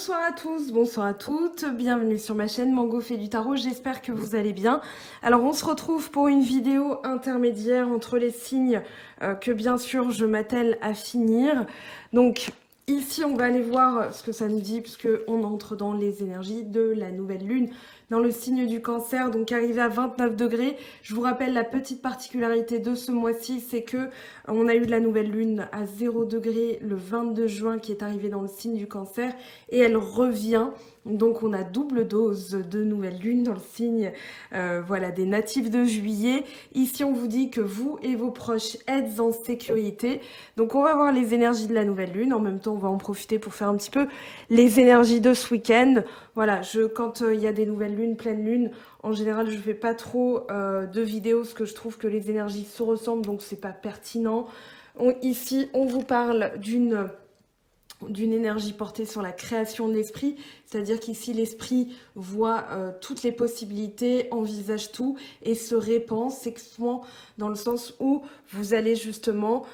Bonsoir à tous, bonsoir à toutes, bienvenue sur ma chaîne Mango fait du tarot, j'espère que vous allez bien. Alors on se retrouve pour une vidéo intermédiaire entre les signes que bien sûr je m'attelle à finir. Donc ici on va aller voir ce que ça nous dit puisque on entre dans les énergies de la nouvelle lune dans le signe du Cancer, donc arrivé à 29 degrés. Je vous rappelle la petite particularité de ce mois-ci, c'est que on a eu de la nouvelle lune à 0 degré le 22 juin qui est arrivée dans le signe du Cancer et elle revient. Donc on a double dose de nouvelle lune dans le signe voilà, des natifs de juillet. Ici on vous dit que vous et vos proches êtes en sécurité. Donc on va voir les énergies de la nouvelle lune. En même temps on va en profiter pour faire un petit peu les énergies de ce week-end. Voilà, quand il y a des nouvelles lunes, pleine lune, en général je fais pas trop de vidéos parce que je trouve que les énergies se ressemblent, donc c'est pas pertinent. Ici on vous parle d'une énergie portée sur la création de l'esprit, c'est-à-dire qu'ici l'esprit voit toutes les possibilités, envisage tout et se répand, s'expand dans le sens où vous allez justement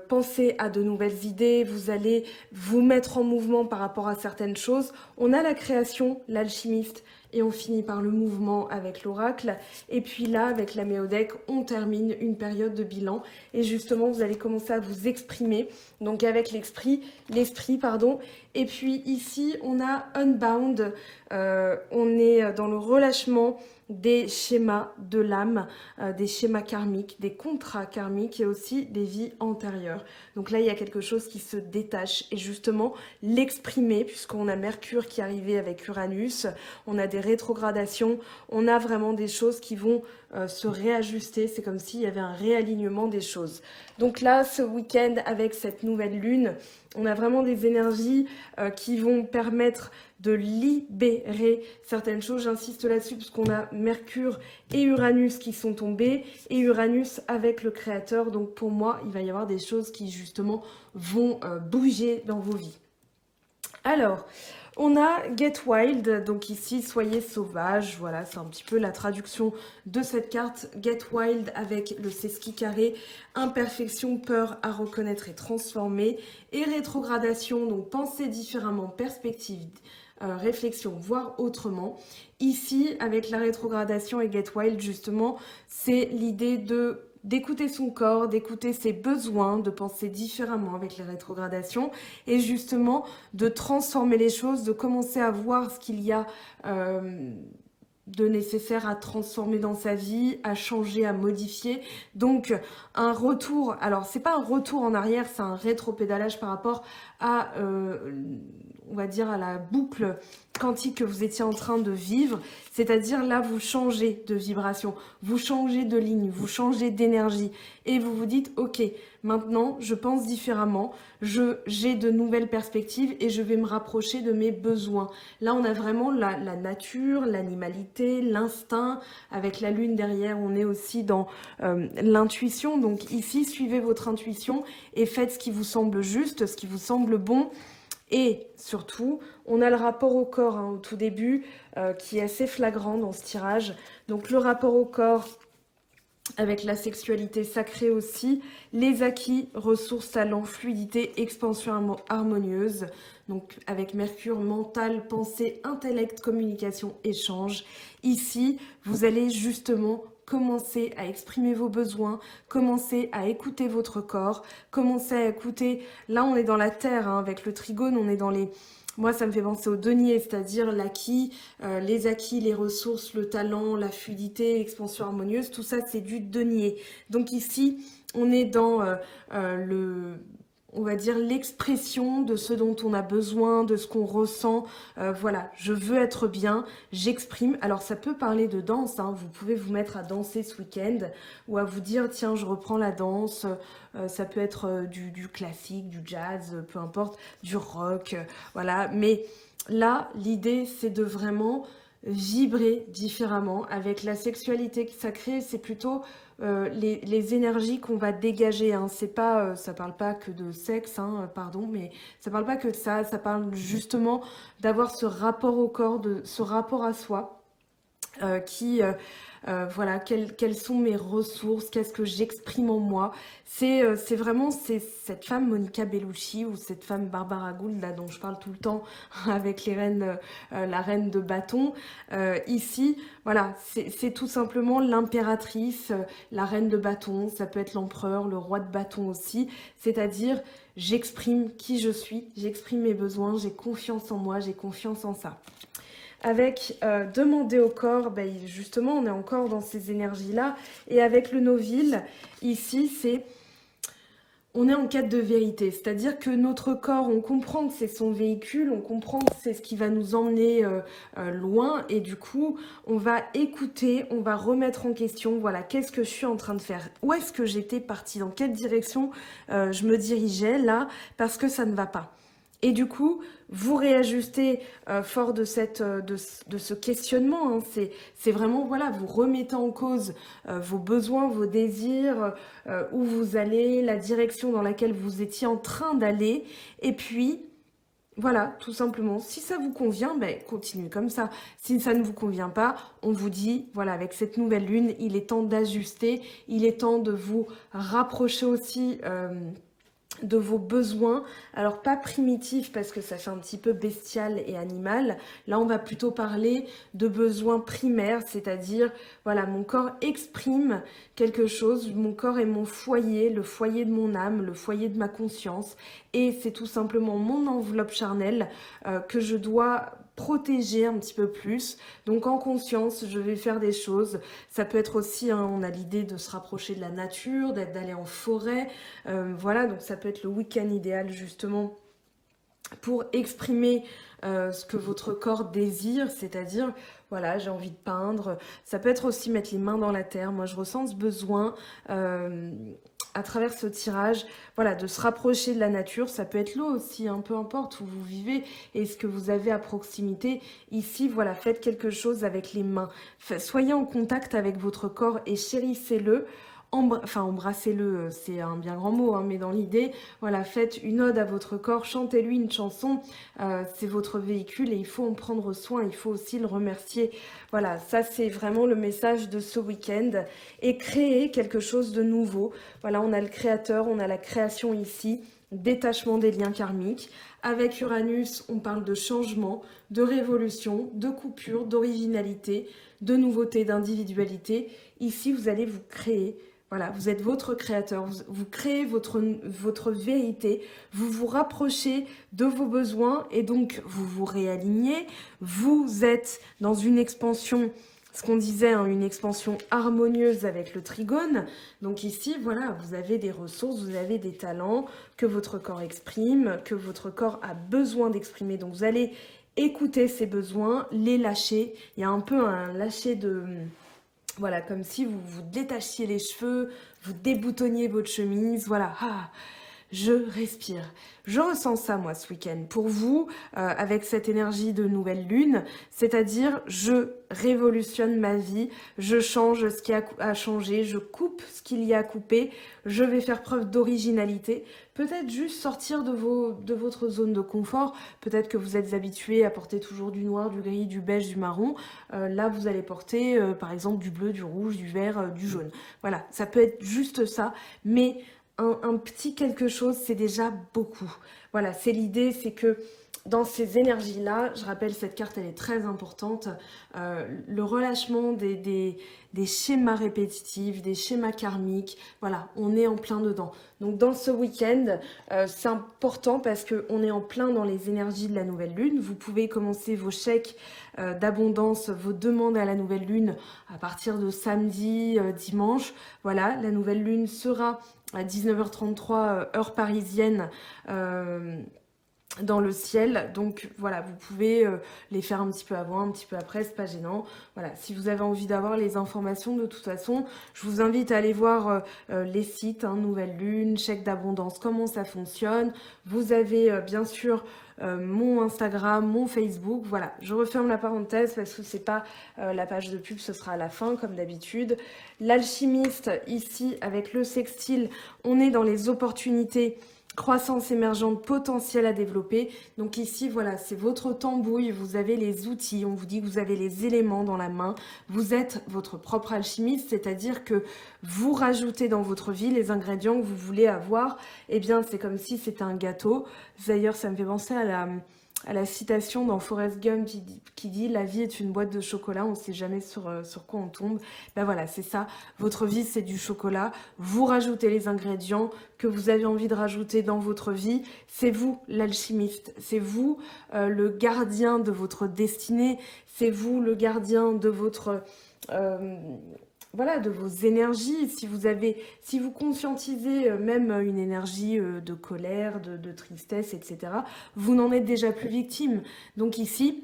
penser à de nouvelles idées, vous allez vous mettre en mouvement par rapport à certaines choses. On a la création, l'alchimiste, et on finit par le mouvement avec l'oracle. Et puis là, avec la Méodec, on termine une période de bilan. Et justement, vous allez commencer à vous exprimer. Donc avec l'esprit, pardon. Et puis ici, on a Unbound. On est dans le relâchement des schémas de l'âme, des schémas karmiques, des contrats karmiques et aussi des vies antérieures. Donc là, il y a quelque chose qui se détache et justement l'exprimer, puisqu'on a Mercure qui est arrivé avec Uranus, on a des rétrogradations, on a vraiment des choses qui vont se réajuster. C'est comme s'il y avait un réalignement des choses. Donc là, ce week-end, avec cette nouvelle lune, on a vraiment des énergies qui vont permettre de libérer certaines choses. J'insiste là-dessus parce qu'on a Mercure et Uranus qui sont tombés et Uranus avec le créateur. Donc pour moi, il va y avoir des choses qui justement vont bouger dans vos vies. Alors, on a Get Wild, donc ici, soyez sauvage, voilà, c'est un petit peu la traduction de cette carte. Get Wild avec le sesqui carré, imperfection, peur à reconnaître et transformer, et rétrogradation, donc penser différemment, perspective, réflexion, voire autrement. Ici, avec la rétrogradation et Get Wild, justement, c'est l'idée d'écouter son corps, d'écouter ses besoins, de penser différemment avec les rétrogradations et justement de transformer les choses, de commencer à voir ce qu'il y a de nécessaire à transformer dans sa vie, à changer, à modifier. Donc un retour, alors c'est pas un retour en arrière, c'est un rétropédalage par rapport à, on va dire, à la boucle quantique que vous étiez en train de vivre, c'est-à-dire là vous changez de vibration, vous changez de ligne, vous changez d'énergie et vous vous dites ok, maintenant je pense différemment, j'ai de nouvelles perspectives et je vais me rapprocher de mes besoins. Là on a vraiment la nature, l'animalité, l'instinct, avec la lune derrière on est aussi dans l'intuition, donc ici suivez votre intuition et faites ce qui vous semble juste, ce qui vous semble bon. Et surtout, on a le rapport au corps au tout début qui est assez flagrant dans ce tirage. Donc le rapport au corps avec la sexualité sacrée aussi, les acquis, ressources, talents, fluidité, expansion harmonieuse. Donc avec Mercure, mental, pensée, intellect, communication, échange. Ici, vous allez justement commencez à exprimer vos besoins, commencez à écouter votre corps, commencez à écouter, là on est dans la terre, avec le trigone, on est dans les... Moi, ça me fait penser au denier, c'est-à-dire l'acquis, les acquis, les ressources, le talent, la fluidité, l'expansion harmonieuse, tout ça c'est du denier. Donc ici, on est dans on va dire l'expression de ce dont on a besoin, de ce qu'on ressent. Voilà, je veux être bien, j'exprime. Alors ça peut parler de danse, vous pouvez vous mettre à danser ce week-end ou à vous dire tiens je reprends la danse. Ça peut être du classique, du jazz, peu importe, du rock, voilà. Mais là, l'idée c'est de vraiment vibrer différemment avec la sexualité sacrée. C'est plutôt les énergies qu'on va dégager, c'est pas ça parle pas que de sexe, pardon, mais ça parle pas que de ça, ça parle justement d'avoir ce rapport au corps, de ce rapport à soi Voilà, quelles sont mes ressources, qu'est-ce que j'exprime en moi. C'est vraiment cette femme Monica Bellucci ou cette femme Barbara Gould là dont je parle tout le temps avec les reines, la reine de bâton. Ici, voilà, c'est tout simplement l'impératrice, la reine de bâton. Ça peut être l'empereur, le roi de bâton aussi. C'est-à-dire, j'exprime qui je suis, j'exprime mes besoins, j'ai confiance en moi, j'ai confiance en ça. Avec demander au corps, ben, justement, on est encore dans ces énergies-là. Et avec le noville, ici, on est en quête de vérité. C'est-à-dire que notre corps, on comprend que c'est son véhicule, on comprend que c'est ce qui va nous emmener loin. Et du coup, on va écouter, on va remettre en question, voilà, qu'est-ce que je suis en train de faire? Où est-ce que j'étais partie? Dans quelle direction je me dirigeais là? Parce que ça ne va pas. Et du coup, vous réajustez fort de ce questionnement. Hein. C'est vraiment, voilà, vous remettez en cause vos besoins, vos désirs, où vous allez, la direction dans laquelle vous étiez en train d'aller. Et puis, voilà, tout simplement, si ça vous convient, ben, continuez comme ça. Si ça ne vous convient pas, on vous dit, voilà, avec cette nouvelle lune, il est temps d'ajuster, il est temps de vous rapprocher aussi de vos besoins, alors pas primitifs parce que ça fait un petit peu bestial et animal, là on va plutôt parler de besoins primaires, c'est-à-dire, voilà, mon corps exprime quelque chose, mon corps est mon foyer, le foyer de mon âme, le foyer de ma conscience, et c'est tout simplement mon enveloppe charnelle que je dois protéger un petit peu plus. Donc en conscience, je vais faire des choses. Ça peut être aussi, hein, on a l'idée de se rapprocher de la nature, d'aller en forêt. Voilà, donc ça peut être le week-end idéal justement pour exprimer ce que votre corps désire, c'est-à-dire, voilà, j'ai envie de peindre. Ça peut être aussi mettre les mains dans la terre. Moi, je ressens ce besoin à travers ce tirage, voilà, de se rapprocher de la nature. Ça peut être l'eau aussi, hein, peu importe où vous vivez et ce que vous avez à proximité. Ici, voilà, faites quelque chose avec les mains. Soyez en contact avec votre corps et chérissez-le. Enfin, embrassez-le, c'est un bien grand mot, hein, mais dans l'idée, voilà, faites une ode à votre corps, chantez-lui une chanson, c'est votre véhicule et il faut en prendre soin, il faut aussi le remercier. Voilà, ça c'est vraiment le message de ce week-end. Et créer quelque chose de nouveau. Voilà, on a le créateur, on a la création ici, détachement des liens karmiques. Avec Uranus, on parle de changement, de révolution, de coupure, d'originalité, de nouveauté, d'individualité. Ici, vous allez vous créer. Voilà, vous êtes votre créateur, vous créez votre vérité, vous vous rapprochez de vos besoins et donc vous vous réalignez. Vous êtes dans une expansion, ce qu'on disait, hein, une expansion harmonieuse avec le trigone. Donc ici, voilà, vous avez des ressources, vous avez des talents que votre corps exprime, que votre corps a besoin d'exprimer. Donc vous allez écouter ces besoins, les lâcher. Il y a un peu un lâcher de... Voilà, comme si vous vous détachiez les cheveux, vous déboutonniez votre chemise, voilà. Ah, je respire. Je ressens ça, moi, ce week-end. Pour vous, avec cette énergie de nouvelle lune, c'est-à-dire, je révolutionne ma vie, je change ce qui a à changer, je coupe ce qu'il y a à couper, je vais faire preuve d'originalité. Peut-être juste sortir de votre zone de confort. Peut-être que vous êtes habitué à porter toujours du noir, du gris, du beige, du marron. Là, vous allez porter, par exemple, du bleu, du rouge, du vert, du jaune. Voilà, ça peut être juste ça, mais... Un petit quelque chose, c'est déjà beaucoup. Voilà, c'est l'idée, c'est que dans ces énergies-là, je rappelle, cette carte, elle est très importante, le relâchement des schémas répétitifs, des schémas karmiques, voilà, on est en plein dedans. Donc dans ce week-end, c'est important parce qu'on est en plein dans les énergies de la nouvelle lune. Vous pouvez commencer vos chèques d'abondance, vos demandes à la nouvelle lune à partir de samedi, dimanche. Voilà, la nouvelle lune sera à 19h33 heure parisienne dans le ciel, donc voilà, vous pouvez les faire un petit peu avant, un petit peu après, c'est pas gênant. Voilà, si vous avez envie d'avoir les informations, de toute façon, je vous invite à aller voir les sites, hein, Nouvelle Lune, chèque d'abondance, comment ça fonctionne. Vous avez bien sûr mon Instagram, mon Facebook, voilà. Je referme la parenthèse parce que c'est pas la page de pub, ce sera à la fin comme d'habitude. L'alchimiste, ici, avec le sextile, on est dans les opportunités croissance émergente, potentiel à développer. Donc ici, voilà, c'est votre tambouille, vous avez les outils, on vous dit que vous avez les éléments dans la main, vous êtes votre propre alchimiste, c'est-à-dire que vous rajoutez dans votre vie les ingrédients que vous voulez avoir. Eh bien, c'est comme si c'était un gâteau. D'ailleurs, ça me fait penser à la citation dans Forrest Gump qui dit «La vie est une boîte de chocolat, on ne sait jamais sur quoi on tombe». Ben voilà, c'est ça, votre vie c'est du chocolat, vous rajoutez les ingrédients que vous avez envie de rajouter dans votre vie, c'est vous l'alchimiste, c'est vous le gardien de votre destinée, c'est vous le gardien de votre... voilà, de vos énergies, si vous conscientisez même une énergie de colère, de tristesse, etc., vous n'en êtes déjà plus victime. Donc ici,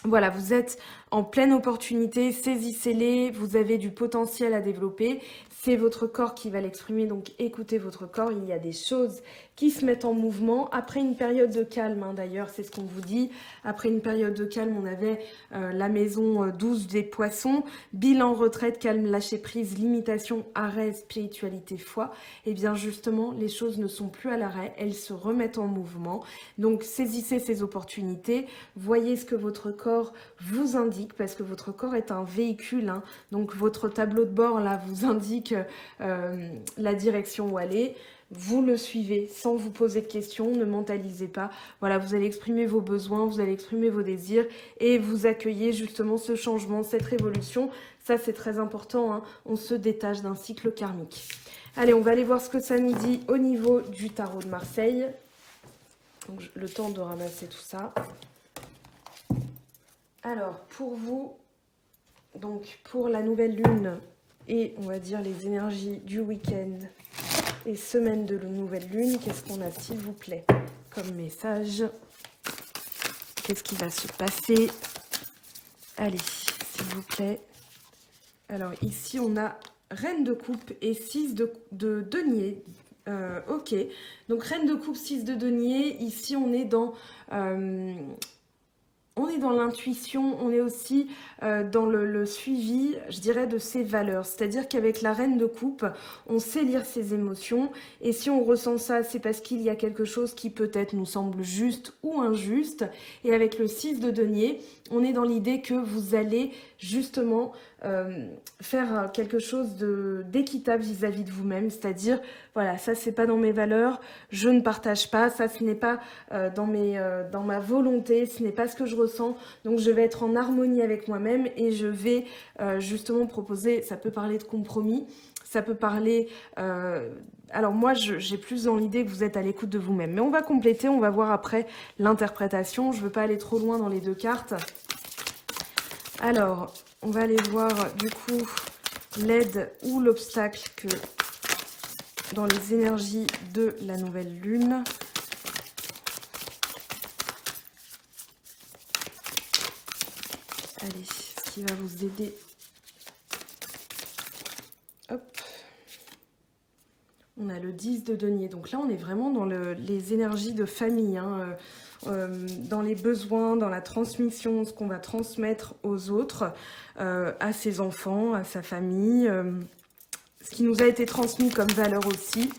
voilà, vous êtes en pleine opportunité, saisissez-les, vous avez du potentiel à développer, c'est votre corps qui va l'exprimer, donc écoutez votre corps, il y a des choses qui se mettent en mouvement. Après une période de calme, hein, d'ailleurs, c'est ce qu'on vous dit, après une période de calme, on avait la maison 12 des poissons, bilan, retraite, calme, lâcher prise, limitation, arrêt, spiritualité, foi. Et bien justement, les choses ne sont plus à l'arrêt, elles se remettent en mouvement. Donc saisissez ces opportunités, voyez ce que votre corps vous indique, parce que votre corps est un véhicule, hein. Donc votre tableau de bord là vous indique la direction où aller. Vous le suivez sans vous poser de questions, ne mentalisez pas. Voilà, vous allez exprimer vos besoins, vous allez exprimer vos désirs et vous accueillez justement ce changement, cette révolution. Ça, c'est très important, hein. On se détache d'un cycle karmique. Allez, on va aller voir ce que ça nous dit au niveau du tarot de Marseille. Donc, le temps de ramasser tout ça. Alors, pour vous, donc pour la nouvelle lune et on va dire les énergies du week-end et semaine de la nouvelle lune, qu'est-ce qu'on a s'il vous plaît comme message? Qu'est-ce qui va se passer? Allez, s'il vous plaît. Alors ici on a Reine de coupe et 6 de denier. Ok, donc Reine de coupe, 6 de denier. Ici on est dans... on est dans l'intuition, on est aussi dans le suivi, je dirais, de ses valeurs. C'est-à-dire qu'avec la reine de coupe, on sait lire ses émotions. Et si on ressent ça, c'est parce qu'il y a quelque chose qui peut-être nous semble juste ou injuste. Et avec le 6 de denier, on est dans l'idée que vous allez justement faire quelque chose d'équitable vis-à-vis de vous-même. C'est-à-dire, voilà, ça c'est pas dans mes valeurs, je ne partage pas, ça ce n'est pas dans ma volonté, ce n'est pas ce que je ressens, donc je vais être en harmonie avec moi-même et je vais justement proposer, ça peut parler de compromis, ça peut parler... alors moi, j'ai plus dans l'idée que vous êtes à l'écoute de vous-même. Mais on va compléter, on va voir après l'interprétation. Je ne veux pas aller trop loin dans les deux cartes. Alors, on va aller voir du coup l'aide ou l'obstacle que dans les énergies de la nouvelle lune. Allez, ce qui va vous aider. Hop. On a le 10 de denier. Donc là, on est vraiment dans les énergies de famille, hein, dans les besoins, dans la transmission, ce qu'on va transmettre aux autres, à ses enfants, à sa famille, ce qui nous a été transmis comme valeur aussi.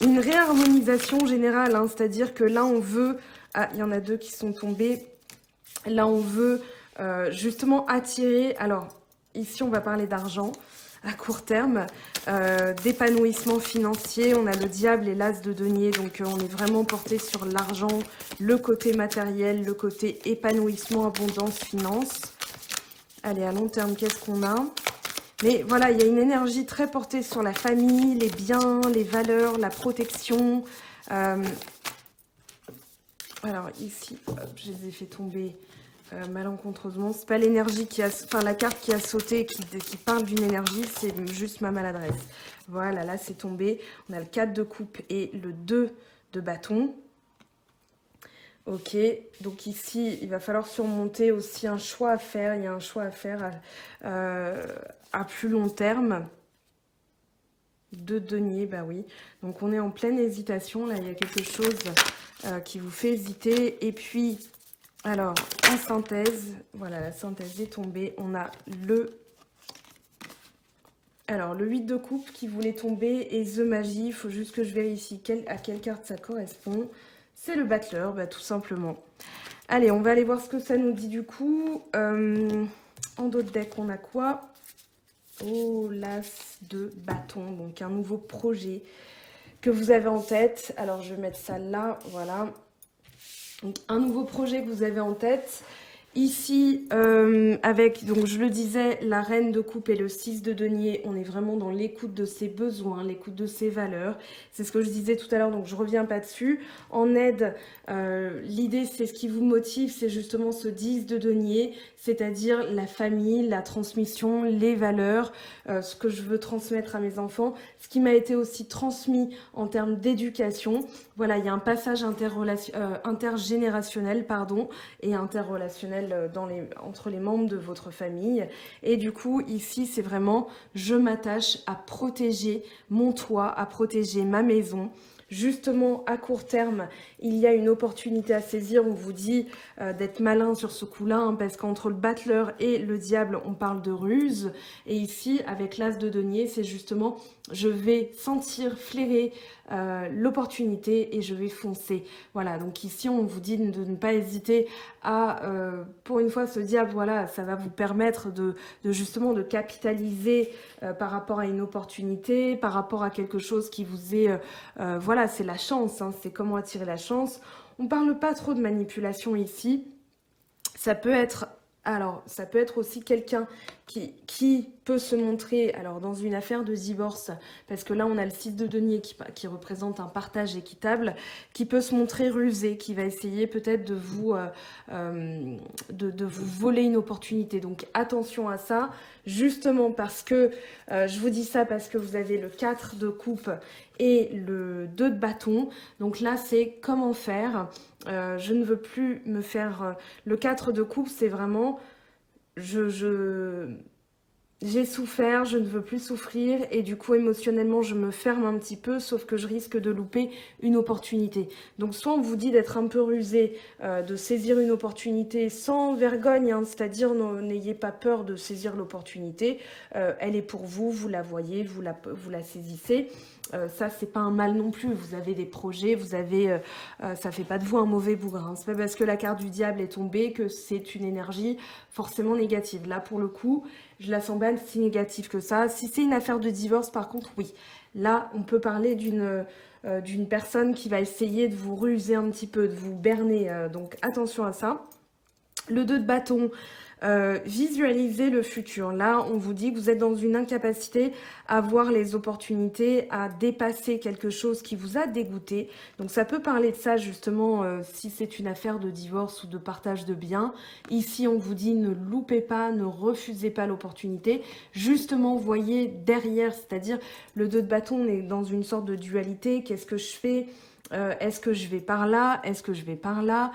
Une réharmonisation générale, hein, c'est-à-dire que là, on veut... Ah, il y en a deux qui sont tombés. Là, on veut justement attirer... Alors, ici, on va parler d'argent à court terme, d'épanouissement financier. On a le diable et l'as de denier, donc on est vraiment porté sur l'argent, le côté matériel, le côté épanouissement, abondance, finance. Allez, à long terme, qu'est-ce qu'on a? Mais voilà, il y a une énergie très portée sur la famille, les biens, les valeurs, la protection. Alors ici, hop, je les ai fait tomber malencontreusement. C'est pas l'énergie qui a... Enfin, la carte qui a sauté, qui parle d'une énergie, c'est juste ma maladresse. Voilà, là, c'est tombé. On a le 4 de coupe et le 2 de bâton. Ok, donc ici, il va falloir surmonter aussi un choix à faire. Il y a un choix à faire à plus long terme. De denier, bah oui. Donc, on est en pleine hésitation. Là, il y a quelque chose qui vous fait hésiter. Et puis... Alors, en synthèse, voilà, la synthèse est tombée. On a le Alors, le 8 de coupe qui voulait tomber et The Magie, il faut juste que je vérifie à quelle carte ça correspond. C'est le battleur, bah, tout simplement. Allez, on va aller voir ce que ça nous dit du coup. En dos de deck, on a quoi? Oh, l'as de bâton, donc un nouveau projet que vous avez en tête. Alors, je vais mettre ça là, voilà. Donc, un nouveau projet que vous avez en tête. Ici, avec, donc je le disais, la reine de coupe et le 6 de denier, on est vraiment dans l'écoute de ses besoins, l'écoute de ses valeurs. C'est ce que je disais tout à l'heure, donc je reviens pas dessus. En aide, l'idée, c'est ce qui vous motive, c'est justement ce 10 de denier, c'est-à-dire la famille, la transmission, les valeurs, ce que je veux transmettre à mes enfants, ce qui m'a été aussi transmis en termes d'éducation. Voilà, il y a un passage intergénérationnel, pardon, et interrelationnel entre les membres de votre famille. Et du coup, ici, c'est vraiment, je m'attache à protéger mon toit, à protéger ma maison. Justement, à court terme, il y a une opportunité à saisir. On vous dit d'être malin sur ce coup-là, hein, parce qu'entre le battleur et le diable, on parle de ruse. Et ici, avec l'as de denier, c'est justement, je vais sentir, flairer l'opportunité et je vais foncer. Voilà, donc ici, on vous dit de ne pas hésiter à, pour une fois, ce diable, voilà, ça va vous permettre de justement de capitaliser par rapport à une opportunité, par rapport à quelque chose qui vous est, voilà, c'est la chance, hein, c'est comment attirer la chance. On parle pas trop de manipulation ici. Ça peut être, alors, ça peut être aussi quelqu'un qui peut se montrer, alors dans une affaire de divorce, parce que là on a le 6 de denier qui représente un partage équitable, qui peut se montrer rusé, qui va essayer peut-être de vous voler une opportunité. Donc attention à ça, justement parce que, je vous dis ça parce que vous avez le 4 de coupe et le 2 de bâton. Donc là c'est comment faire. Je ne veux plus me faire... le 4 de coupe, c'est vraiment... J'ai souffert, je ne veux plus souffrir et du coup émotionnellement je me ferme un petit peu, sauf que je risque de louper une opportunité. Donc soit on vous dit d'être un peu rusé, de saisir une opportunité sans vergogne, hein, c'est-à-dire n'ayez pas peur de saisir l'opportunité, elle est pour vous, vous la voyez, vous la saisissez. Ça c'est pas un mal non plus, vous avez des projets, vous avez, ça fait pas de vous un mauvais bougre, hein. C'est pas parce que la carte du diable est tombée que c'est une énergie forcément négative. Là pour le coup, je la sens pas si négative que ça. Si c'est une affaire de divorce par contre, oui, là on peut parler d'une personne qui va essayer de vous ruser un petit peu, de vous berner, donc attention à ça. Le 2 de bâton, visualiser le futur. Là, on vous dit que vous êtes dans une incapacité à voir les opportunités, à dépasser quelque chose qui vous a dégoûté. Donc ça peut parler de ça justement si c'est une affaire de divorce ou de partage de biens. Ici, on vous dit ne loupez pas, ne refusez pas l'opportunité. Justement, voyez derrière, c'est-à-dire le 2 de bâton, on est dans une sorte de dualité. Qu'est-ce que je fais ? Est-ce que je vais par là? Est-ce que je vais par là?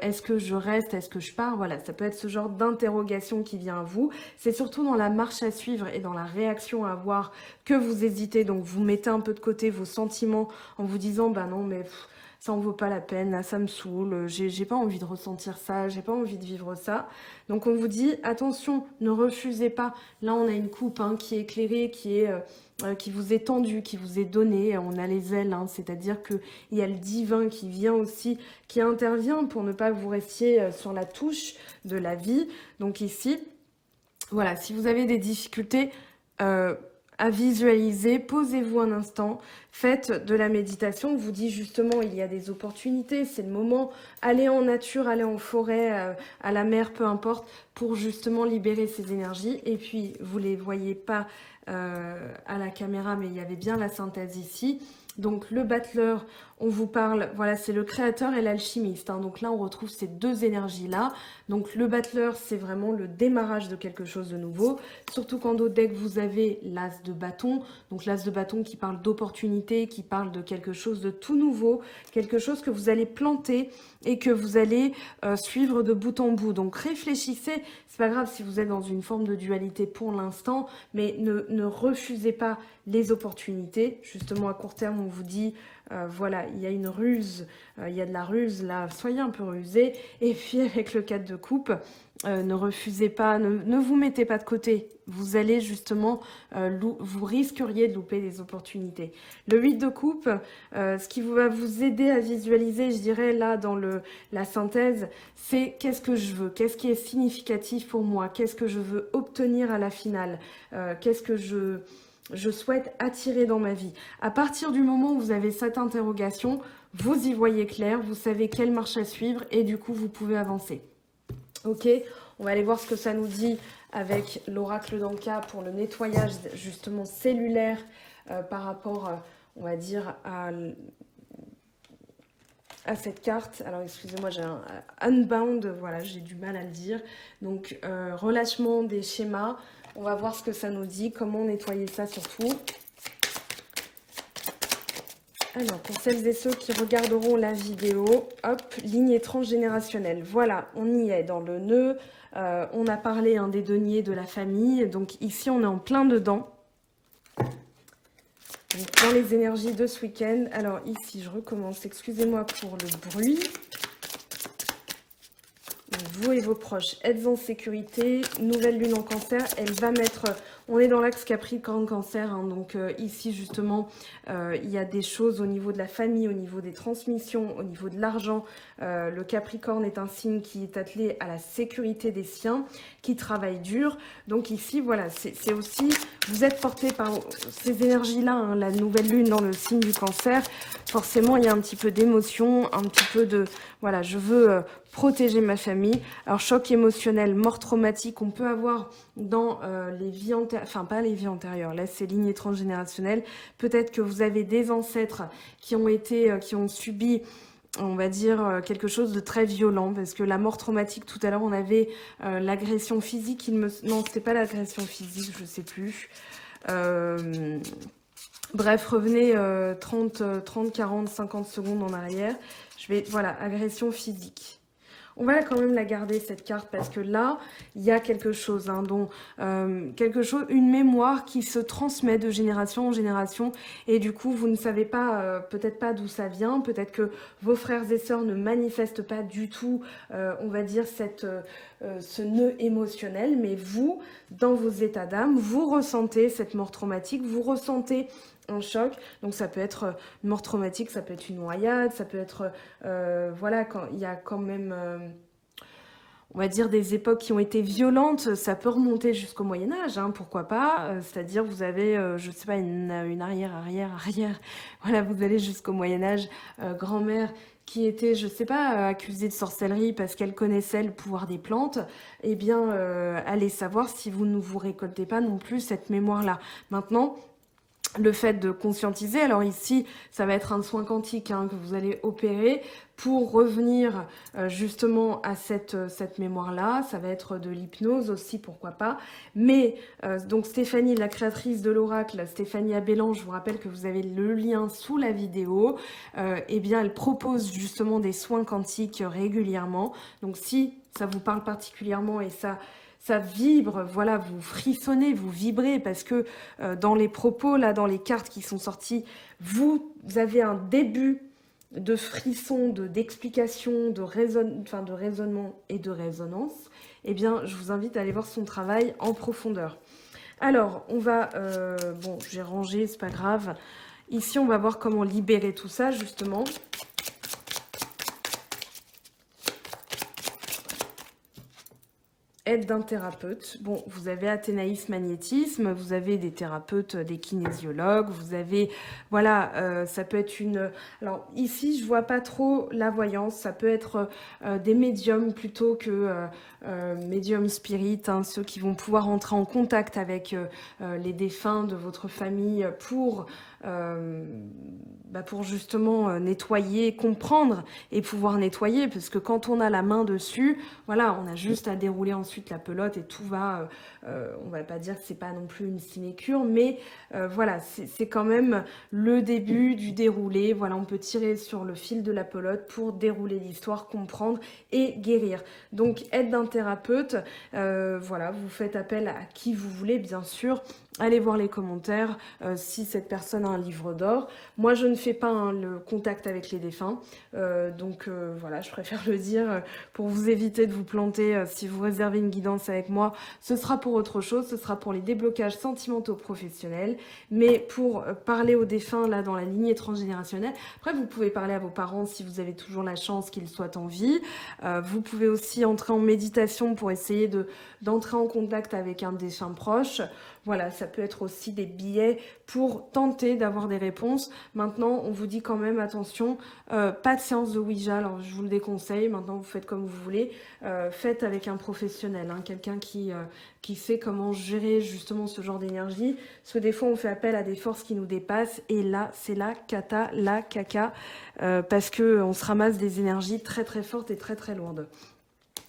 Est-ce que je reste? Est-ce que je pars? Voilà, ça peut être ce genre d'interrogation qui vient à vous. C'est surtout dans la marche à suivre et dans la réaction à avoir que vous hésitez. Donc, vous mettez un peu de côté vos sentiments en vous disant, bah non, mais ça en vaut pas la peine, là, ça me saoule, j'ai pas envie de ressentir ça, j'ai pas envie de vivre ça. Donc, on vous dit, attention, ne refusez pas. Là, on a une coupe hein, qui est éclairée, qui vous est tendu, qui vous est donné, on a les ailes, hein, c'est-à-dire qu'il y a le divin qui vient aussi, qui intervient pour ne pas que vous restiez sur la touche de la vie. Donc ici, voilà, si vous avez des difficultés à visualiser, posez-vous un instant, faites de la méditation, on vous dit justement il y a des opportunités, c'est le moment, allez en nature, allez en forêt, à la mer, peu importe, pour justement libérer ces énergies. Et puis, vous ne les voyez pas à la caméra, mais il y avait bien la synthèse ici. Donc le battleur, on vous parle, voilà, c'est le créateur et l'alchimiste. Hein. Donc là, on retrouve ces deux énergies-là. Donc le battleur, c'est vraiment le démarrage de quelque chose de nouveau. Surtout quand au deck, vous avez l'as de bâton. Donc l'as de bâton qui parle d'opportunité, qui parle de quelque chose de tout nouveau, quelque chose que vous allez planter et que vous allez suivre de bout en bout. Donc réfléchissez, c'est pas grave si vous êtes dans une forme de dualité pour l'instant, mais ne refusez pas les opportunités. Justement, à court terme, on vous dit, voilà, il y a une ruse, il y a de la ruse, là, soyez un peu rusés. Et puis, avec le 4 de coupe, ne refusez pas, ne vous mettez pas de côté. Vous allez justement, vous risqueriez de louper des opportunités. Le 8 de coupe, ce qui va vous aider à visualiser, je dirais, là, dans la synthèse, c'est qu'est-ce que je veux, qu'est-ce qui est significatif pour moi, qu'est-ce que je veux obtenir à la finale, qu'est-ce que je souhaite attirer dans ma vie. À partir du moment où vous avez cette interrogation, vous y voyez clair, vous savez quelle marche à suivre et du coup, vous pouvez avancer. Ok, on va aller voir ce que ça nous dit avec l'oracle d'Anka pour le nettoyage justement cellulaire par rapport, on va dire, à cette carte. Alors excusez-moi, j'ai un unbound, voilà, j'ai du mal à le dire. Donc relâchement des schémas, on va voir ce que ça nous dit, comment nettoyer ça surtout. Alors, pour celles et ceux qui regarderont la vidéo, hop, lignée transgénérationnelle. Voilà, on y est dans le nœud. On a parlé des deniers de la famille. Donc ici, on est en plein dedans. Donc, dans les énergies de ce week-end. Alors ici, je recommence. Excusez-moi pour le bruit. Vous et vos proches, êtes en sécurité. Nouvelle lune en cancer, elle va mettre... On est dans l'axe Capricorne-Cancer, hein, donc ici justement, il y a des choses au niveau de la famille, au niveau des transmissions, au niveau de l'argent. Le Capricorne est un signe qui est attelé à la sécurité des siens, qui travaille dur. Donc ici, voilà, c'est aussi... Vous êtes porté par ces énergies-là, hein, la nouvelle lune dans le signe du Cancer. Forcément, il y a un petit peu d'émotion, un petit peu de... Voilà, je veux... protéger ma famille. Alors, choc émotionnel, mort traumatique, on peut avoir dans les vies antérieures, enfin pas les vies antérieures, là c'est lignées transgénérationnelles. Peut-être que vous avez des ancêtres qui ont subi, on va dire, quelque chose de très violent, parce que la mort traumatique, tout à l'heure, on avait l'agression physique, non, c'était pas l'agression physique, je sais plus. Bref, revenez 30, 40, 50 secondes en arrière. Voilà, agression physique. On va quand même la garder, cette carte, parce que là, il y a quelque chose, hein, une mémoire qui se transmet de génération en génération, et du coup, vous ne savez pas, peut-être pas d'où ça vient, peut-être que vos frères et sœurs ne manifestent pas du tout, on va dire, ce nœud émotionnel, mais vous, dans vos états d'âme, vous ressentez cette mort traumatique, vous ressentez un choc. Donc ça peut être une mort traumatique, ça peut être une noyade, ça peut être voilà, quand il y a quand même on va dire des époques qui ont été violentes, ça peut remonter jusqu'au Moyen-Âge, hein, pourquoi pas, c'est-à-dire vous avez je sais pas, une arrière, voilà, vous allez jusqu'au Moyen-Âge, grand-mère qui était, je sais pas, accusée de sorcellerie parce qu'elle connaissait le pouvoir des plantes, eh bien allez savoir si vous ne vous récoltez pas non plus cette mémoire-là. Maintenant, le fait de conscientiser, alors ici, ça va être un soin quantique, hein, que vous allez opérer pour revenir justement à cette mémoire-là. Ça va être de l'hypnose aussi, pourquoi pas. Mais, donc Stéphanie, la créatrice de l'oracle, Stéphanie Abellan, je vous rappelle que vous avez le lien sous la vidéo. Eh bien, elle propose justement des soins quantiques régulièrement. Donc si ça vous parle particulièrement et ça vibre, voilà, vous frissonnez, vous vibrez, parce que dans les propos, là, dans les cartes qui sont sorties, vous avez un début de frisson, d'explication, de raisonnement et de résonance. Eh bien, je vous invite à aller voir son travail en profondeur. Alors, on va... bon, j'ai rangé, c'est pas grave. Ici, on va voir comment libérer tout ça, justement. Aide d'un thérapeute. Bon, vous avez Athénaïs Magnétisme, vous avez des thérapeutes, des kinésiologues, vous avez, voilà, ça peut être une... Alors ici, je vois pas trop la voyance, ça peut être des médiums plutôt que médiums spirites, hein, ceux qui vont pouvoir entrer en contact avec les défunts de votre famille pour justement nettoyer, comprendre et pouvoir nettoyer, parce que quand on a la main dessus, voilà, on a juste à dérouler ensuite la pelote et tout va, on va pas dire que c'est pas non plus une sinécure, mais voilà, c'est quand même le début du déroulé. Voilà, on peut tirer sur le fil de la pelote pour dérouler l'histoire, comprendre et guérir. Donc aide d'un thérapeute, voilà, vous faites appel à qui vous voulez, bien sûr. allez voir les commentaires si cette personne a un livre d'or. Moi, je ne fais pas le contact avec les défunts, donc voilà, je préfère le dire pour vous éviter de vous planter. Si vous réservez une guidance avec moi, ce sera pour autre chose, ce sera pour les déblocages sentimentaux professionnels, mais pour parler aux défunts, là, dans la lignée transgénérationnelle. Après, vous pouvez parler à vos parents si vous avez toujours la chance qu'ils soient en vie. Vous pouvez aussi entrer en méditation pour essayer d'entrer en contact avec un défunt proche. Voilà, ça peut être aussi des billets pour tenter d'avoir des réponses. Maintenant, on vous dit quand même, attention, pas de séance de Ouija, alors je vous le déconseille. Maintenant, vous faites comme vous voulez. Faites avec un professionnel, hein, quelqu'un qui sait comment gérer justement ce genre d'énergie. Parce que des fois, on fait appel à des forces qui nous dépassent. Et là, c'est la cata, la caca, parce qu'on se ramasse des énergies très très fortes et très très lourdes.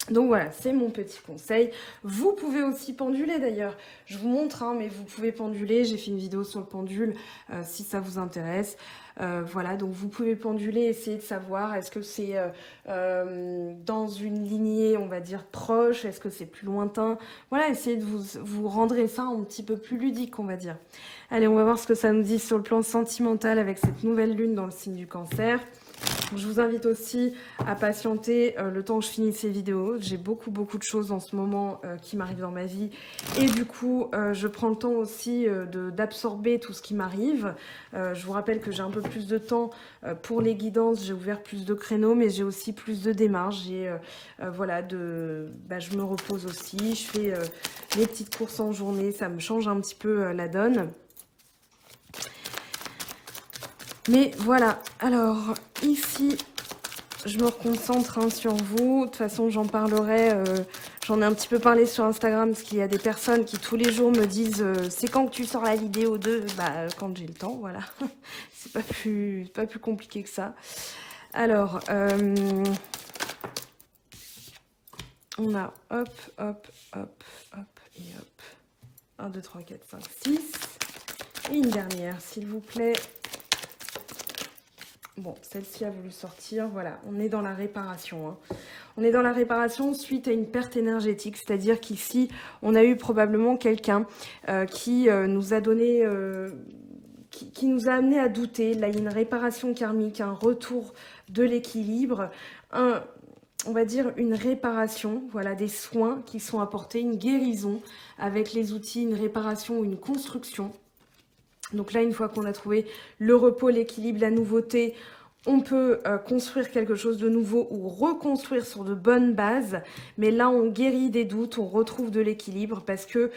Donc voilà, c'est mon petit conseil. Vous pouvez aussi penduler d'ailleurs. Je vous montre, hein, mais vous pouvez penduler. J'ai fait une vidéo sur le pendule si ça vous intéresse. Voilà, donc vous pouvez penduler, essayer de savoir est-ce que c'est dans une lignée, on va dire, proche, est-ce que c'est plus lointain. Voilà, essayez de vous rendre ça un petit peu plus ludique, on va dire. Allez, on va voir ce que ça nous dit sur le plan sentimental avec cette nouvelle lune dans le signe du Cancer. Je vous invite aussi à patienter le temps que je finis ces vidéos. J'ai beaucoup de choses en ce moment qui m'arrivent dans ma vie. Et du coup, je prends le temps aussi d'absorber tout ce qui m'arrive. Je vous rappelle que j'ai un peu plus de temps pour les guidances. J'ai ouvert plus de créneaux, mais j'ai aussi plus de démarches. Voilà, je me repose aussi. Je fais mes petites courses en journée. Ça me change un petit peu la donne. Mais voilà, alors ici, je me reconcentre sur vous. De toute façon, j'en parlerai, j'en ai un petit peu parlé sur Instagram, parce qu'il y a des personnes qui tous les jours me disent c'est quand que tu sors la vidéo de... Bah, quand j'ai le temps, voilà. C'est pas plus compliqué que ça. Alors, on a hop, hop, hop, hop et hop. 1, 2, 3, 4, 5, 6. Et une dernière, s'il vous plaît. Bon, celle-ci a voulu sortir, voilà, on est dans la réparation. Hein. On est dans la réparation suite à une perte énergétique, c'est-à-dire qu'ici, on a eu probablement quelqu'un qui nous a donné, qui nous a amené à douter. Là, il y a une réparation karmique, un retour de l'équilibre, on va dire une réparation, voilà, des soins qui sont apportés, une guérison avec les outils, une réparation ou une construction. Donc là, une fois qu'on a trouvé le repos, l'équilibre, la nouveauté, on peut construire quelque chose de nouveau ou reconstruire sur de bonnes bases. Mais là, on guérit des doutes, on retrouve de l'équilibre parce que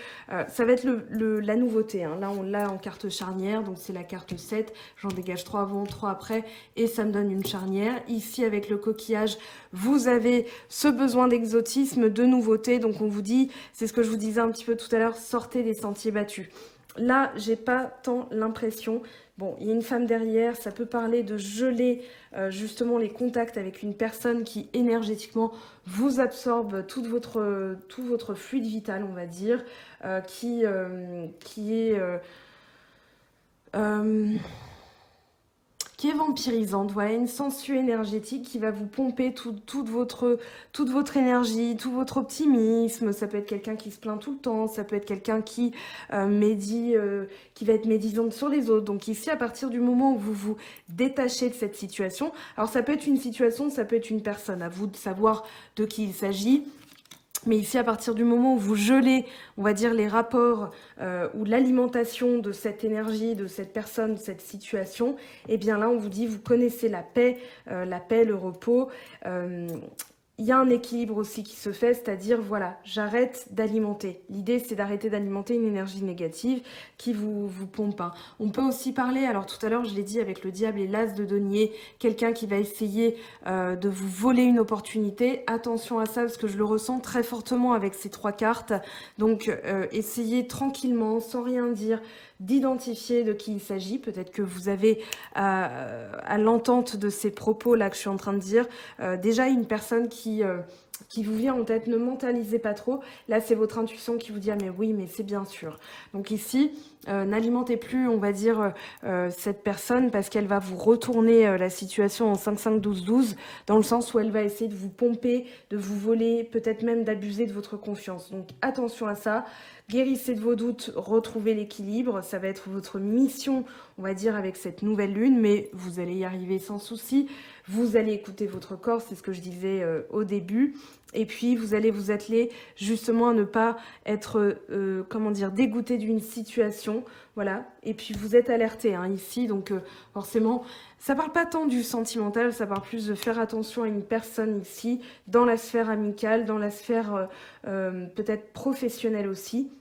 ça va être la nouveauté. Hein. Là, on l'a en carte charnière, donc c'est la carte 7. J'en dégage 3 avant, 3 après et ça me donne une charnière. Ici, avec le coquillage, vous avez ce besoin d'exotisme, de nouveauté. Donc on vous dit, c'est ce que je vous disais un petit peu tout à l'heure, sortez des sentiers battus. Là, j'ai pas tant l'impression. Bon, il y a une femme derrière, ça peut parler de geler justement les contacts avec une personne qui énergétiquement vous absorbe tout votre fluide vital, on va dire, qui est vampirisante, voilà, une sangsue énergétique qui va vous pomper toute votre énergie, tout votre optimisme. Ça peut être quelqu'un qui se plaint tout le temps, ça peut être quelqu'un qui qui va être médisante sur les autres. Donc ici, à partir du moment où vous vous détachez de cette situation, alors ça peut être une situation, ça peut être une personne, à vous de savoir de qui il s'agit. Mais ici, à partir du moment où vous gelez, on va dire, les rapports ou l'alimentation de cette énergie, de cette personne, de cette situation, eh bien là, on vous dit, vous connaissez la paix, le repos. Il y a un équilibre aussi qui se fait, c'est-à-dire, voilà, j'arrête d'alimenter. L'idée, c'est d'arrêter d'alimenter une énergie négative qui vous pompe. Hein. On peut aussi parler, alors tout à l'heure, je l'ai dit, avec le diable et l'as de denier, quelqu'un qui va essayer de vous voler une opportunité. Attention à ça, parce que je le ressens très fortement avec ces 3 cartes. Donc, essayez tranquillement, sans rien dire, d'identifier de qui il s'agit. Peut-être que vous avez, à l'entente de ces propos-là que je suis en train de dire, déjà une personne qui vous vient en tête. Ne mentalisez pas trop. Là, c'est votre intuition qui vous dit « Ah mais oui, mais c'est bien sûr ». Donc ici, N'alimentez plus, on va dire, cette personne parce qu'elle va vous retourner la situation en 5-5-12-12, dans le sens où elle va essayer de vous pomper, de vous voler, peut-être même d'abuser de votre confiance. Donc attention à ça, guérissez de vos doutes, retrouvez l'équilibre, ça va être votre mission, on va dire, avec cette nouvelle lune, mais vous allez y arriver sans souci. Vous allez écouter votre corps, c'est ce que je disais au début. Et puis, vous allez vous atteler justement à ne pas être, comment dire, dégoûté d'une situation. Voilà. Et puis, vous êtes alerté hein, ici. Donc, forcément, ça parle pas tant du sentimental, ça parle plus de faire attention à une personne ici, dans la sphère amicale, dans la sphère peut-être professionnelle aussi.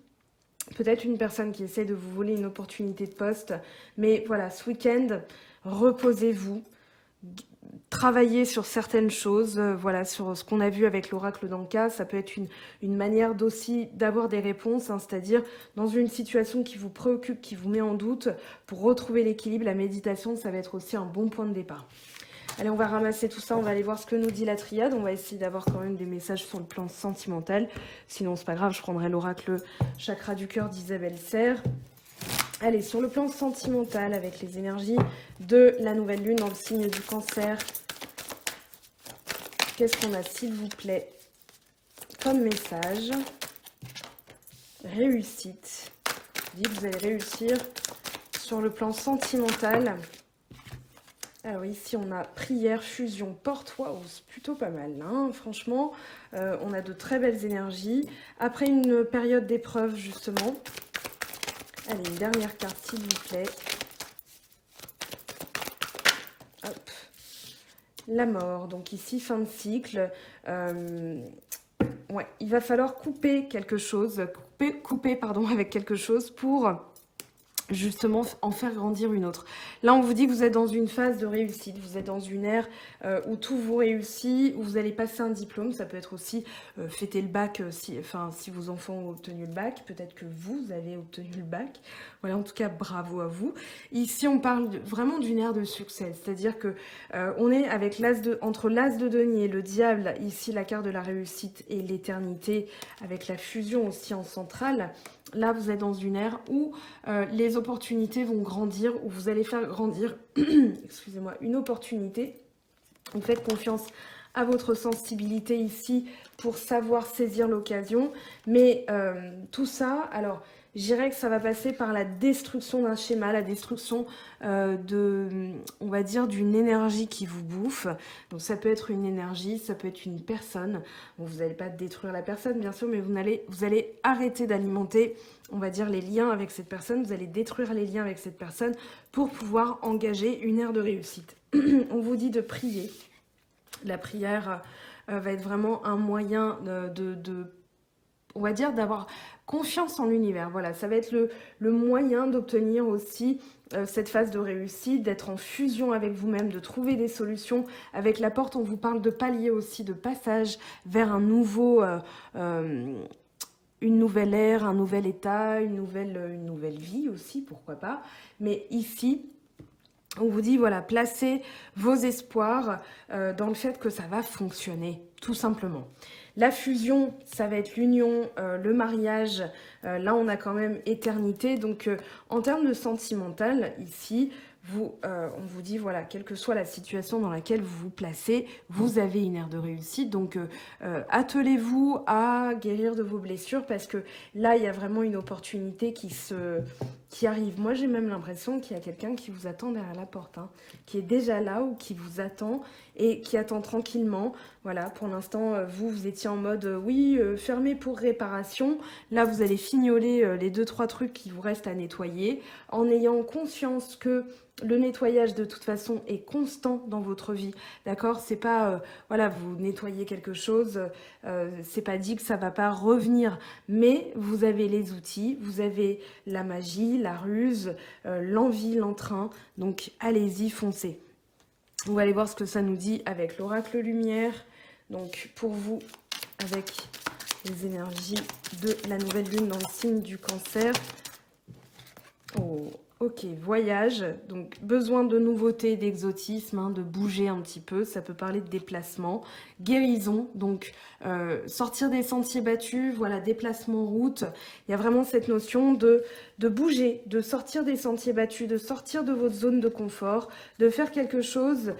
Peut-être une personne qui essaie de vous voler une opportunité de poste. Mais voilà, ce week-end, reposez-vous. Travailler sur certaines choses, voilà, sur ce qu'on a vu avec l'oracle d'Anka, ça peut être une manière d'aussi d'avoir des réponses, hein, c'est-à-dire dans une situation qui vous préoccupe, qui vous met en doute, pour retrouver l'équilibre, la méditation, ça va être aussi un bon point de départ. Allez, on va ramasser tout ça, on va aller voir ce que nous dit la triade, on va essayer d'avoir quand même des messages sur le plan sentimental, sinon c'est pas grave, je prendrai l'oracle chakra du cœur d'Isabelle Serre. Allez, sur le plan sentimental, avec les énergies de la nouvelle lune dans le signe du Cancer, qu'est-ce qu'on a, s'il vous plaît, comme message? Réussite. Je dis que vous allez réussir sur le plan sentimental. Alors ici, on a prière, fusion, porte. Waouh, c'est plutôt pas mal, hein, franchement. On a de très belles énergies. Après une période d'épreuve, justement. Allez, une dernière carte, s'il vous plaît. Hop. La mort. Donc ici, fin de cycle. Ouais, il va falloir couper quelque chose. Couper avec quelque chose pour justement en faire grandir une autre. Là, on vous dit que vous êtes dans une phase de réussite, vous êtes dans une ère où tout vous réussit, où vous allez passer un diplôme, ça peut être aussi fêter le bac, si vos enfants ont obtenu le bac, peut-être que vous avez obtenu le bac. Voilà, en tout cas, bravo à vous. Ici, on parle vraiment d'une ère de succès, c'est-à-dire que on est avec entre l'as de denier, le diable, ici la carte de la réussite et l'éternité, avec la fusion aussi en centrale. Là, vous êtes dans une ère où les opportunités vont grandir, où vous allez faire grandir, excusez-moi, une opportunité. Vous faites confiance à votre sensibilité ici pour savoir saisir l'occasion. Mais tout ça, alors, je dirais que ça va passer par la destruction d'un schéma, la destruction on va dire, d'une énergie qui vous bouffe. Donc ça peut être une énergie, ça peut être une personne. Bon, vous n'allez pas détruire la personne, bien sûr, mais vous allez arrêter d'alimenter, on va dire, les liens avec cette personne. Vous allez détruire les liens avec cette personne pour pouvoir engager une ère de réussite. On vous dit de prier. La prière va être vraiment un moyen on va dire, d'avoir confiance en l'univers. Voilà, ça va être le moyen d'obtenir aussi cette phase de réussite, d'être en fusion avec vous-même, de trouver des solutions. Avec la porte, on vous parle de palier aussi, de passage vers un nouveau... une nouvelle ère, un nouvel état, une nouvelle vie aussi, pourquoi pas. Mais ici, on vous dit, voilà, placez vos espoirs dans le fait que ça va fonctionner, tout simplement. La fusion, ça va être l'union, le mariage. Là, on a quand même éternité. Donc, en termes de sentimental, ici, on vous dit, voilà, quelle que soit la situation dans laquelle vous vous placez, vous avez une ère de réussite. Donc, attelez-vous à guérir de vos blessures parce que là, il y a vraiment une opportunité qui arrive. Moi, j'ai même l'impression qu'il y a quelqu'un qui vous attend derrière la porte, hein, qui est déjà là ou qui vous attend et qui attend tranquillement. Voilà, pour l'instant, vous étiez en mode, oui, fermé pour réparation. Là, vous allez fignoler les 2-3 trucs qui vous restent à nettoyer en ayant conscience que le nettoyage, de toute façon, est constant dans votre vie, d'accord? C'est pas, voilà, vous nettoyez quelque chose, c'est pas dit que ça va pas revenir, mais vous avez les outils, vous avez la magie, la ruse, l'envie, l'entrain, donc allez-y, foncez. On va aller voir ce que ça nous dit avec l'oracle lumière, donc pour vous, avec les énergies de la nouvelle lune dans le signe du Cancer. Oh, Ok, voyage, donc besoin de nouveautés, d'exotisme, hein, de bouger un petit peu, ça peut parler de déplacement. Guérison, donc sortir des sentiers battus, voilà, déplacement route. Il y a vraiment cette notion de bouger, de sortir des sentiers battus, de sortir de votre zone de confort, de faire quelque chose,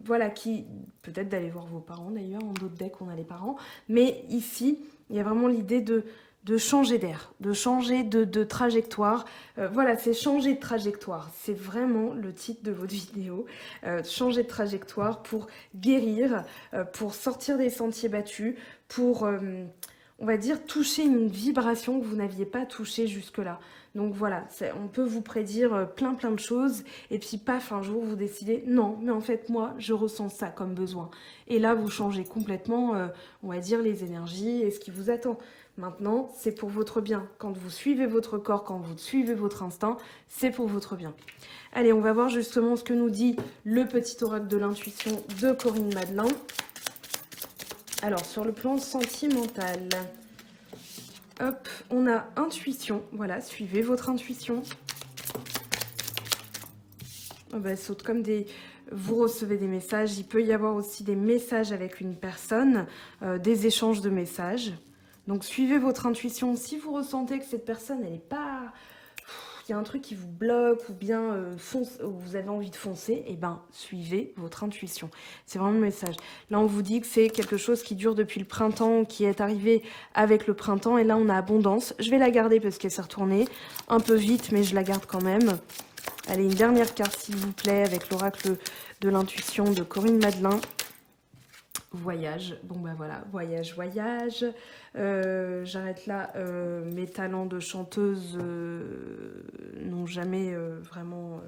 voilà, qui peut-être d'aller voir vos parents d'ailleurs, en d'autres decks on a les parents, mais ici, il y a vraiment l'idée de changer d'air, de changer de trajectoire. Voilà, c'est changer de trajectoire. C'est vraiment le titre de votre vidéo. Changer de trajectoire pour guérir, pour sortir des sentiers battus, pour, on va dire, toucher une vibration que vous n'aviez pas touchée jusque-là. Donc voilà, on peut vous prédire plein de choses, et puis paf, un jour vous décidez, non, mais en fait moi, je ressens ça comme besoin. Et là, vous changez complètement, on va dire, les énergies et ce qui vous attend. Maintenant, c'est pour votre bien. Quand vous suivez votre corps, quand vous suivez votre instinct, c'est pour votre bien. Allez, on va voir justement ce que nous dit le petit oracle de l'intuition de Corinne Madelin. Alors, sur le plan sentimental, hop, on a intuition. Voilà, suivez votre intuition. Oh bah, elle saute comme des... Vous recevez des messages. Il peut y avoir aussi des messages avec une personne, des échanges de messages. Donc, suivez votre intuition. Si vous ressentez que cette personne, elle n'est pas... Il y a un truc qui vous bloque ou bien vous avez envie de foncer, eh ben, suivez votre intuition. C'est vraiment le message. Là, on vous dit que c'est quelque chose qui dure depuis le printemps, qui est arrivé avec le printemps. Et là, on a abondance. Je vais la garder parce qu'elle s'est retournée un peu vite, mais je la garde quand même. Allez, une dernière carte, s'il vous plaît, avec l'oracle de l'intuition de Corinne Madelin. Voyage, bon ben voilà, voyage. J'arrête là, mes talents de chanteuse n'ont jamais vraiment...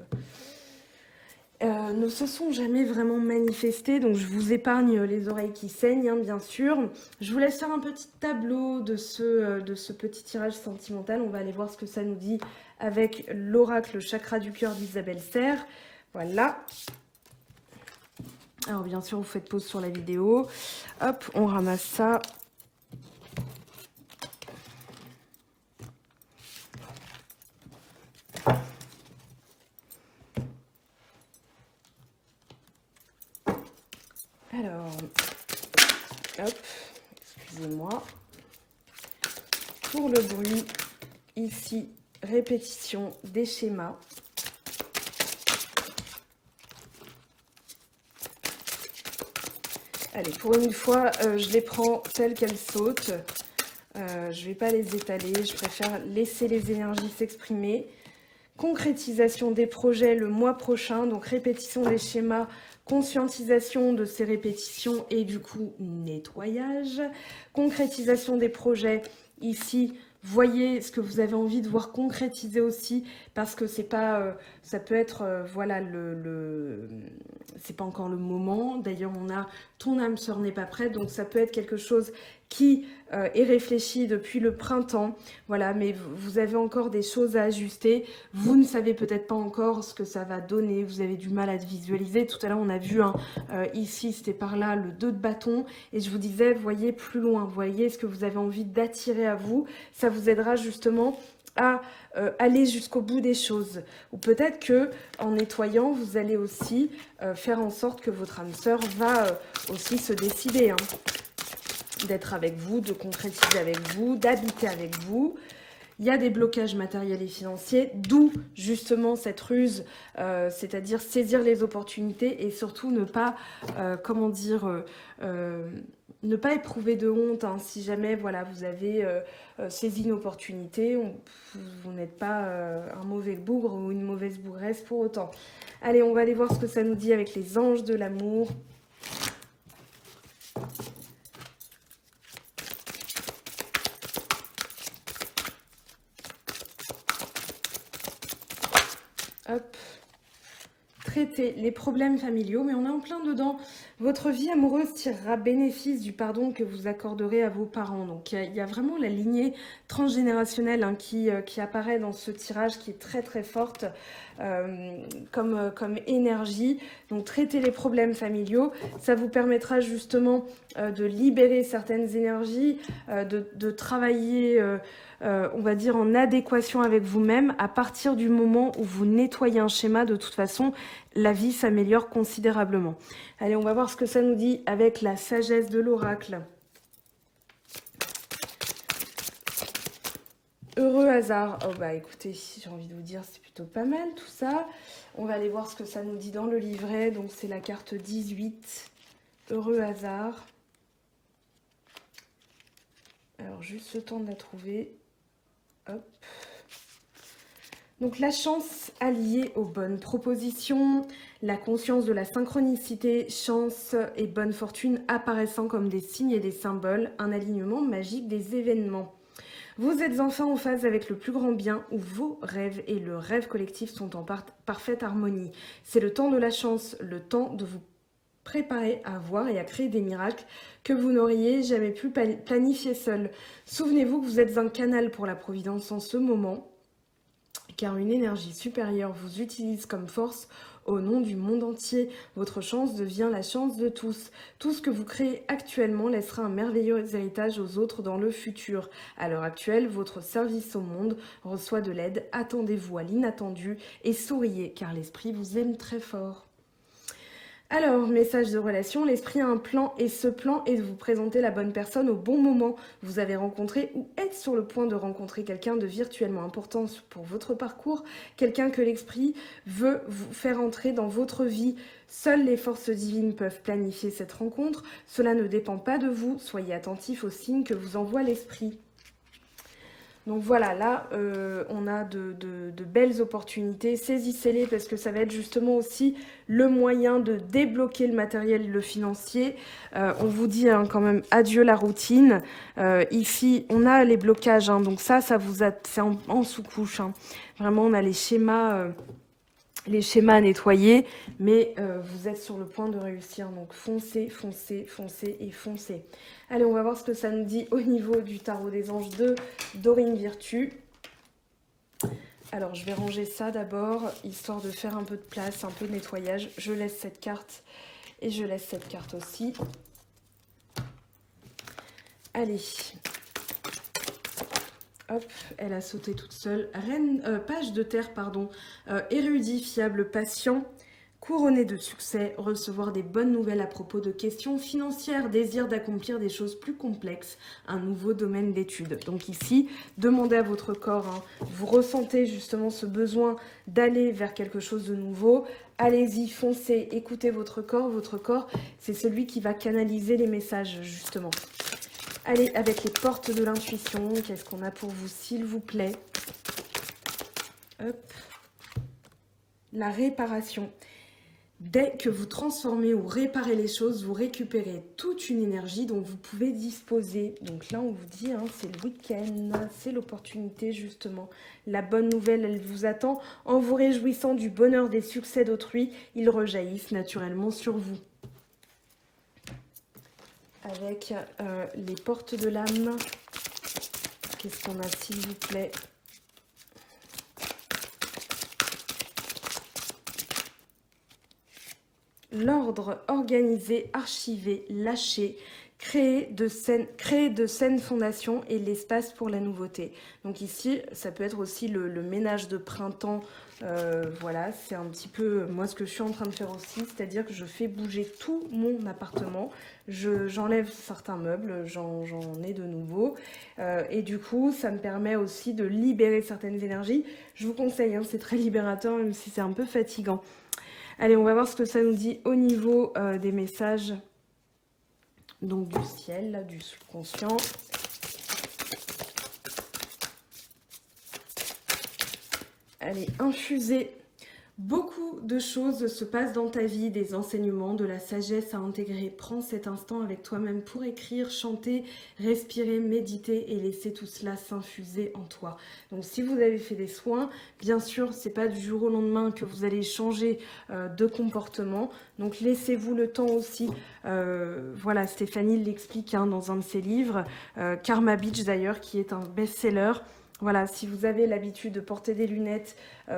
ne se sont jamais vraiment manifestés, donc je vous épargne les oreilles qui saignent, hein, bien sûr. Je vous laisse faire un petit tableau de ce petit tirage sentimental. On va aller voir ce que ça nous dit avec l'oracle chakra du cœur d'Isabelle Serre. Voilà. Alors bien sûr, vous faites pause sur la vidéo. Hop, on ramasse ça. Alors, hop, excusez-moi. Pour le bruit, ici, répétition des schémas. Allez, pour une fois, je les prends telles qu'elles sautent. Je ne vais pas les étaler, je préfère laisser les énergies s'exprimer. Concrétisation des projets le mois prochain, donc répétition des schémas, conscientisation de ces répétitions et du coup nettoyage. Concrétisation des projets, ici, voyez ce que vous avez envie de voir concrétiser aussi, parce que c'est pas, ça peut être, voilà, c'est pas encore le moment. D'ailleurs, on a ton âme sœur n'est pas prête, donc ça peut être quelque chose qui est réfléchi depuis le printemps, voilà, mais vous avez encore des choses à ajuster. Vous ne savez peut-être pas encore ce que ça va donner, vous avez du mal à visualiser. Tout à l'heure, on a vu, hein, ici, c'était par là, le 2 de bâton, et je vous disais, voyez plus loin, voyez ce que vous avez envie d'attirer à vous. Ça vous aidera justement à aller jusqu'au bout des choses. Ou peut-être que en nettoyant, vous allez aussi faire en sorte que votre âme sœur va aussi se décider, hein, d'être avec vous, de concrétiser avec vous, d'habiter avec vous. Il y a des blocages matériels et financiers, d'où justement cette ruse, c'est-à-dire saisir les opportunités et surtout ne pas, comment dire, ne pas éprouver de honte, hein, si jamais voilà, vous avez saisi une opportunité, vous n'êtes pas un mauvais bougre ou une mauvaise bougresse pour autant. Allez, on va aller voir ce que ça nous dit avec les anges de l'amour. Hop. traiter les problèmes familiaux, mais on est en plein dedans. Votre vie amoureuse tirera bénéfice du pardon que vous accorderez à vos parents. Donc il y a vraiment la lignée transgénérationnelle hein, qui apparaît dans ce tirage qui est très très forte comme énergie. Donc traiter les problèmes familiaux, ça vous permettra justement de libérer certaines énergies, de travailler... on va dire en adéquation avec vous-même. À partir du moment où vous nettoyez un schéma, de toute façon, la vie s'améliore considérablement. Allez, on va voir ce que ça nous dit avec la sagesse de l'oracle. Heureux hasard. Oh bah écoutez, j'ai envie de vous dire, c'est plutôt pas mal tout ça. On va aller voir ce que ça nous dit dans le livret. Donc c'est la carte 18. Heureux hasard. Alors juste le temps de la trouver. Hop. Donc la chance alliée aux bonnes propositions, la conscience de la synchronicité, chance et bonne fortune apparaissant comme des signes et des symboles, un alignement magique des événements. Vous êtes enfin en phase avec le plus grand bien où vos rêves et le rêve collectif sont en parfaite harmonie. C'est le temps de la chance, le temps de vous préparer à voir et à créer des miracles que vous n'auriez jamais pu planifier seul. Souvenez-vous que vous êtes un canal pour la providence en ce moment, car une énergie supérieure vous utilise comme force au nom du monde entier. Votre chance devient la chance de tous. Tout ce que vous créez actuellement laissera un merveilleux héritage aux autres dans le futur. À l'heure actuelle, votre service au monde reçoit de l'aide. Attendez-vous à l'inattendu et souriez, car l'esprit vous aime très fort. Alors, message de relation, l'esprit a un plan et ce plan est de vous présenter la bonne personne au bon moment. Vous avez rencontré ou êtes sur le point de rencontrer quelqu'un de virtuellement important pour votre parcours, quelqu'un que l'esprit veut vous faire entrer dans votre vie. Seules les forces divines peuvent planifier cette rencontre. Cela ne dépend pas de vous. Soyez attentifs aux signes que vous envoie l'esprit. Donc voilà, là, on a de belles opportunités. Saisissez-les parce que ça va être justement aussi le moyen de débloquer le matériel, le financier. On vous dit hein, quand même adieu la routine. Ici, on a les blocages, hein, donc ça vous a, c'est en sous-couche. Hein. Vraiment, on a les schémas à nettoyer, mais vous êtes sur le point de réussir. Donc foncez, foncez, foncez et foncez. Allez, on va voir ce que ça nous dit au niveau du tarot des anges de Dorine Virtue. Alors, je vais ranger ça d'abord, histoire de faire un peu de place, un peu de nettoyage. Je laisse cette carte et je laisse cette carte aussi. Allez. Hop, elle a sauté toute seule. Page de terre, pardon. Érudit, fiable, patient, couronné de succès, recevoir des bonnes nouvelles à propos de questions financières, désir d'accomplir des choses plus complexes, un nouveau domaine d'étude. Donc ici, demandez à votre corps, hein, vous ressentez justement ce besoin d'aller vers quelque chose de nouveau. Allez-y, foncez, écoutez votre corps, c'est celui qui va canaliser les messages justement. Allez, avec les portes de l'intuition, qu'est-ce qu'on a pour vous, s'il vous plaît? Hop. La réparation. Dès que vous transformez ou réparez les choses, vous récupérez toute une énergie dont vous pouvez disposer. Donc là, on vous dit, hein, c'est le week-end, c'est l'opportunité justement. La bonne nouvelle, elle vous attend. En vous réjouissant du bonheur des succès d'autrui, ils rejaillissent naturellement sur vous. Avec les portes de l'âme, qu'est-ce qu'on a, s'il vous plaît? L'ordre, organisé, archivé, lâché, créer de saines fondations et l'espace pour la nouveauté. Donc ici, ça peut être aussi le ménage de printemps. Voilà, c'est un petit peu moi ce que je suis en train de faire aussi, c'est-à-dire que je fais bouger tout mon appartement. J'enlève certains meubles, j'en ai de nouveaux. Et du coup, ça me permet aussi de libérer certaines énergies. Je vous conseille, hein, c'est très libérateur, même si c'est un peu fatigant. Allez, on va voir ce que ça nous dit au niveau des messages donc du ciel, là, du subconscient. Allez, infusez Beaucoup de choses se passent dans ta vie, des enseignements, de la sagesse à intégrer. Prends cet instant avec toi-même pour écrire, chanter, respirer, méditer et laisser tout cela s'infuser en toi. Donc si vous avez fait des soins, bien sûr, c'est pas du jour au lendemain que vous allez changer de comportement. Donc laissez-vous le temps aussi. Voilà, Stéphanie l'explique dans un de ses livres, Karma Beach d'ailleurs, qui est un best-seller. Voilà, si vous avez l'habitude de porter des lunettes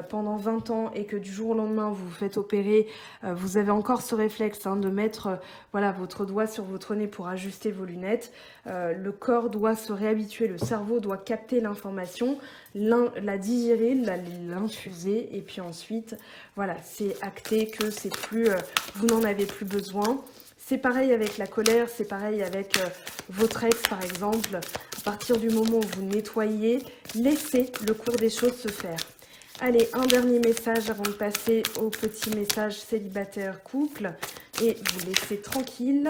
pendant 20 ans et que du jour au lendemain vous vous faites opérer, vous avez encore ce réflexe de mettre voilà, votre doigt sur votre nez pour ajuster vos lunettes. Le corps doit se réhabituer, le cerveau doit capter l'information, la digérer, l'infuser et puis ensuite, voilà, c'est acté que c'est plus, vous n'en avez plus besoin. C'est pareil avec la colère, c'est pareil avec votre ex par exemple. À partir du moment où vous nettoyez, laissez le cours des choses se faire. Allez, un dernier message avant de passer au petit message célibataire couple et vous laissez tranquille.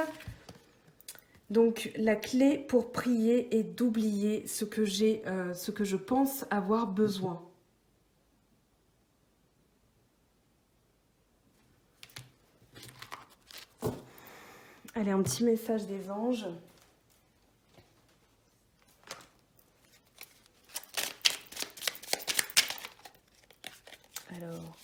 Donc la clé pour prier est d'oublier ce que je pense avoir besoin. Allez, un petit message des anges. Alors,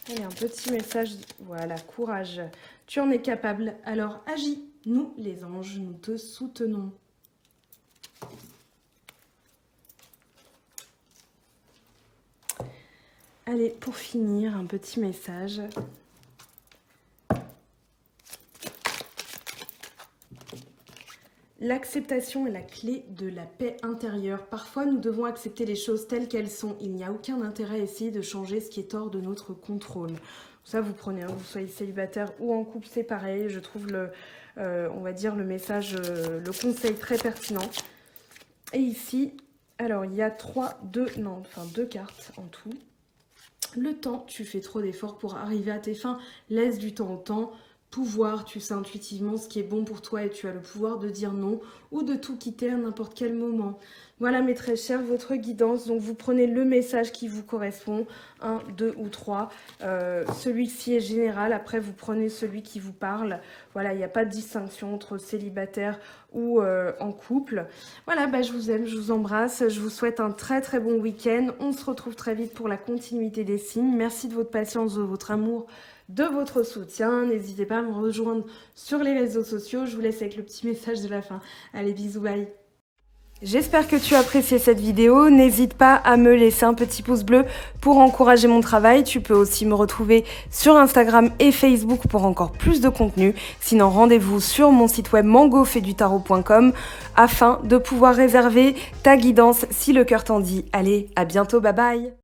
allez, un petit message, voilà, courage. Tu en es capable, alors agis. Nous, les anges, nous te soutenons. Allez, pour finir, un petit message. L'acceptation est la clé de la paix intérieure. Parfois, nous devons accepter les choses telles qu'elles sont. Il n'y a aucun intérêt à essayer de changer ce qui est hors de notre contrôle. Ça, vous prenez, vous soyez célibataire ou en couple, c'est pareil. Je trouve on va dire le message, le conseil très pertinent. Et ici, alors il y a deux cartes en tout. Le temps, tu fais trop d'efforts pour arriver à tes fins. Laisse du temps au temps. Pouvoir, tu sais intuitivement ce qui est bon pour toi et tu as le pouvoir de dire non ou de tout quitter à n'importe quel moment. Voilà mes très chers, votre guidance. Donc vous prenez le message qui vous correspond, 1, 2 ou 3. Celui-ci est général, après vous prenez celui qui vous parle. Voilà, il n'y a pas de distinction entre célibataire ou en couple. Voilà, je vous aime, je vous embrasse. Je vous souhaite un très très bon week-end. On se retrouve très vite pour la continuité des signes. Merci de votre patience, de votre amour, de votre soutien. N'hésitez pas à me rejoindre sur les réseaux sociaux. Je vous laisse avec le petit message de la fin. Allez, bisous, bye. J'espère que tu as apprécié cette vidéo. N'hésite pas à me laisser un petit pouce bleu pour encourager mon travail. Tu peux aussi me retrouver sur Instagram et Facebook pour encore plus de contenu. Sinon, rendez-vous sur mon site web mangofaidutarot.com afin de pouvoir réserver ta guidance si le cœur t'en dit. Allez, à bientôt, bye bye.